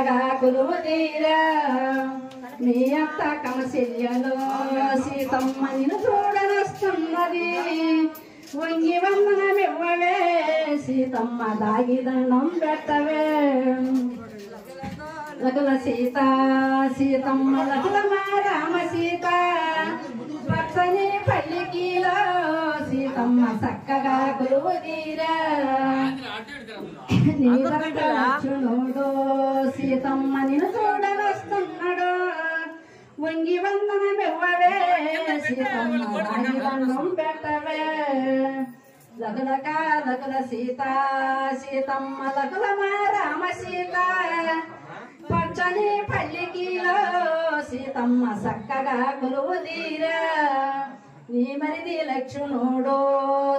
చక్కగా కొలువు తీరా నీ అత్త కమశల్యలో సీతమ్మ నిన్ను చూడనొస్తున్నది వంగి వందనమివ్వవే సీతమ్మ దాగి దండం పెట్టవే లకుల సీత సీతమ్మ లకులమ్మ రామ సీత పచ్చని పల్లికిలో సీతమ్మ చక్కగా కొలువు తీరా నీ భర్త లక్ష్మణుడు సీతమ్మ నిన్ను చూడవస్తున్నాడు వంగి వందనమివ్వవే సీతమ్మ దాగి దండం పెట్టవే లకులక లకుల సీత సీతమ్మ లకులమ్మ రామ సీత పచ్చని పల్లికిలో సీతమ్మ చక్కగా కొలువు తీరా నీ మరిది లక్ష్మణుడు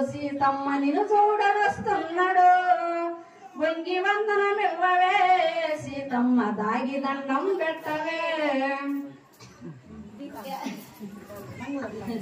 సీతమ్మ నిన్ను చూడవస్తున్నాడు వంగి వందనమివ్వవే సీతమ్మ దాగి దండం పెట్టవే